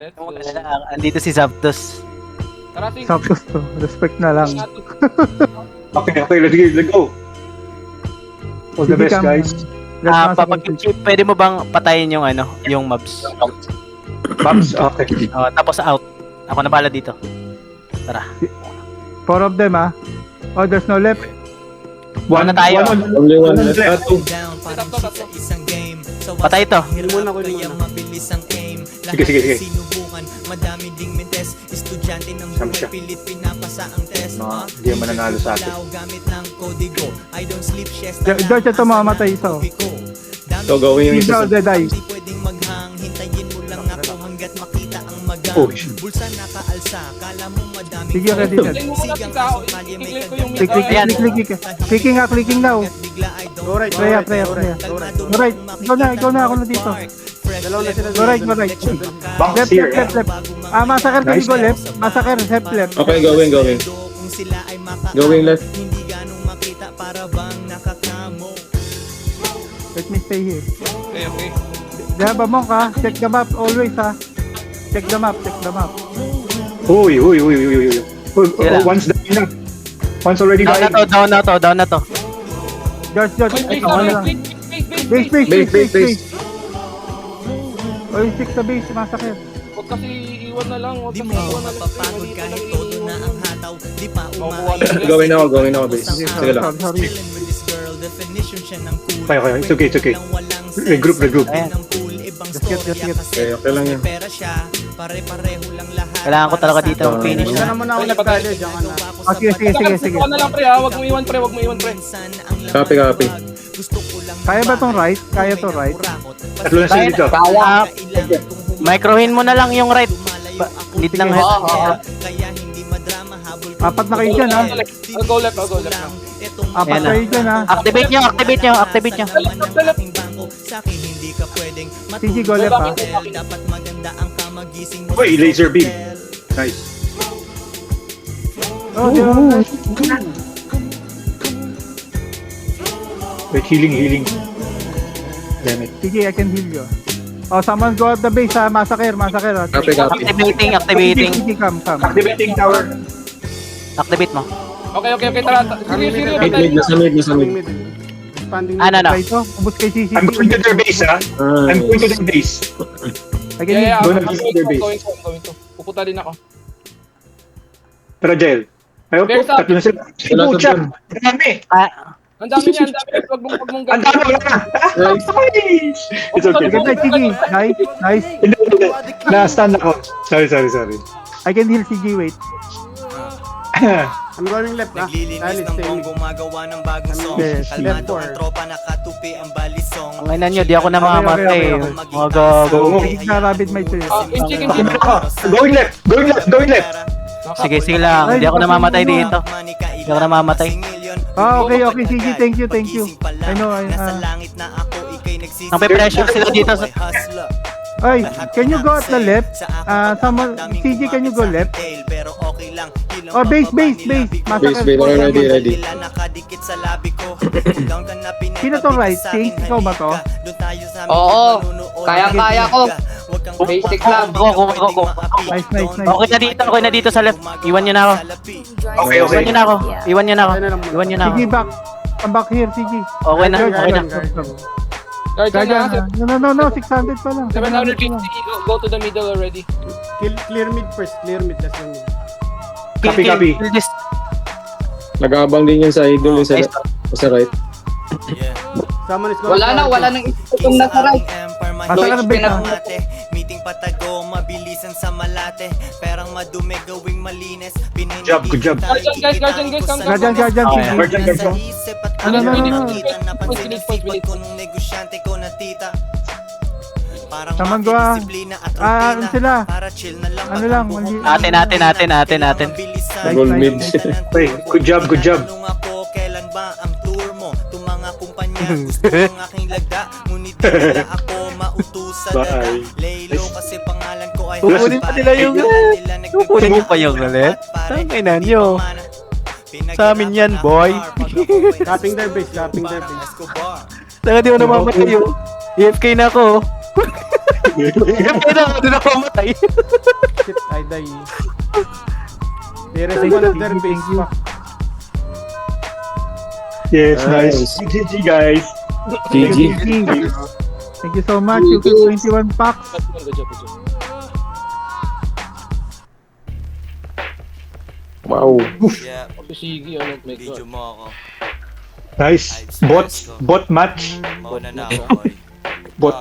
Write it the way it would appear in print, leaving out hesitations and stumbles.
Let's go. Andito si Zapdos. Tara, Sing. Sapos to. Respect na lang. Okay, let's go. All the Sige, best, Cam. guys. Chip, pwede mo bang patayin yung yung mobs? Pops, okay. Tapos out. Ako na pala dito. Tara. 4 of them, ah. Oh, there's no left. One na tayo. Only one One left. left. Patay ito. Sige. Madami ding mintes, estudyante ng Saan siya? buhay, pilit pinapasa ang test. Hindi naman nanalo sa atin. Gamit ng kodigo, I don't sleep, siesta George, ito mamamatay isa. So, gawin yung Hindi isa. daw, dead eye. Hindi pwedeng maghang, hintayin mo lang ako hanggat makita ang magang. Oh, shit. Bulsa nakaalsa, kala mo madaming Sige, ready na. Tingnan mo muna si Tao. I-click ko yung Click. Clicking nga, clicking now. Go right, Freya. Go right. Ikaw na, ako na dito. Go right. Bounce Left. here. Massacre ka, Nice. go left. Massacre, left. Okay, going. Kung sila ay Going left. hindi ganong makita para bang nakakamo. Let me stay here. Okay. Diba, Monk, ha? Check the map always, ha? Check the map. Uy. Sila. Once down na. Once already Down died. na to. George, Base, ako na lang. Base. Oh, yung 6 sa base, massacre. Huwag kasi iwan na lang. Di mo mapapagod kahit todo na ang hataw. Di pa Going ako, base. Sige lang. Sorry. Okay. It's okay. Regroup. Ayan. Okay lang yan. Pera siya, pare-pareho lang lahat. Kailangan ko talaga dito ng finish. Sige. Ikaw na lang, pre, ha? Huwag mo iwan, pre. Copy. Kaya ba tong right? Kaya to right? Tatlo na sila dito. Microhin mo na lang yung right. Need ng head. Kaya hindi madrama habol. Apat na kayo dyan, ha? I'll go left. Apat Ayan na. kayo dyan, ha? Activate nyo. Sa akin hindi ka pwedeng Sige, go left, ha? dapat maganda ang kamagising mo. Uy, laser beam. Nice. Oh, di ba? Wait, healing. Damn it. Sige, I can heal you. Oh, someone go at the base, ha? Massacre, ha? Copy. Activating. Sige, come. Activating tower. Activate mo. Okay. Tara. Seryo. Nasa mid. No. Try ito. Ubus kay CCTV. I'm going to their base, ha? I'm going to their base. I can heal. Go na visit their base. Going to. Pupunta din ako. Tara, Jel. Ayaw po, Bears up. tatlo na sila. Wala sa Pucha, dyan. dami. Ang dami niya. Huwag mong Ang dami, wala na. It's okay. Sige. Nice. Hindi. Na-stand ako. Sorry. I can heal CG, wait. I'm going left, ah. Naglilinis ng buong gumagawa ng bagong song. Yes, Kalmado left ang tropa, nakatupi ang balisong. Ang ina nyo, di ako namamatay. Okay. Mga gago. Sige na, rabbit may choice. Yung chicken. Going left. Sige lang. Di ako namamatay dito. Hindi ako namamatay. Okay, CG, thank you. I know, Nasa langit na ako, ikay nagsisisi. Nagpe-pressure sila dito sa... Ay, can you go at the left? Someone, CG, can you go left? Pero okay lang. Oh, base. Massacre. Ready. Nakadikit sa labi ko. Sino to right? King, ikaw ba to? Oo, kayang-kaya ko. Basic lang. Go. Nice. Okay na dito sa left. Iwan nyo na ako. Okay. Iwan nyo na ako. Sige, back. Come back here, CG. Okay na. Guardian na. No, 600 pa lang. 750. Go to the middle already. Clear mid first. Let's go mid. Copy. Kill this. Nag-aabang din yan sa idol sa right. Someone is going Wala nang isipong nasa right. Massacre base, ha? Meeting patago, mabilisan sa malate. Perang madumi, gawing malinis. Good job. Guardian, Guardian, CG. Guardian. No. Taman ko, ano sila? Ano lang, Natin. Gold mid. Hey, good job. Kailan ba ang tour mo? Tumanga kumpanya, gusto ng aking lagda. Ngunit hindi ako mautusan. Bye. Laylo kasi pangalan ko ay Kukunin pa nila yung Kukunin mo pa yung ulit. Tangina nyo. Sa amin yan, boy. Capping their base. Saka di ko namamatay yung EFK na ako. Pero ako din ako matay. Shit, I die. There is one of their base. Fuck. Yes, nice. GG, guys. GG. Thank you so much. You get 21 packs. Good job, good job. Wow. Yeah, Sige, oh my video god. mo ako. Nice. Bot match. Mauna na ako, boy. Bot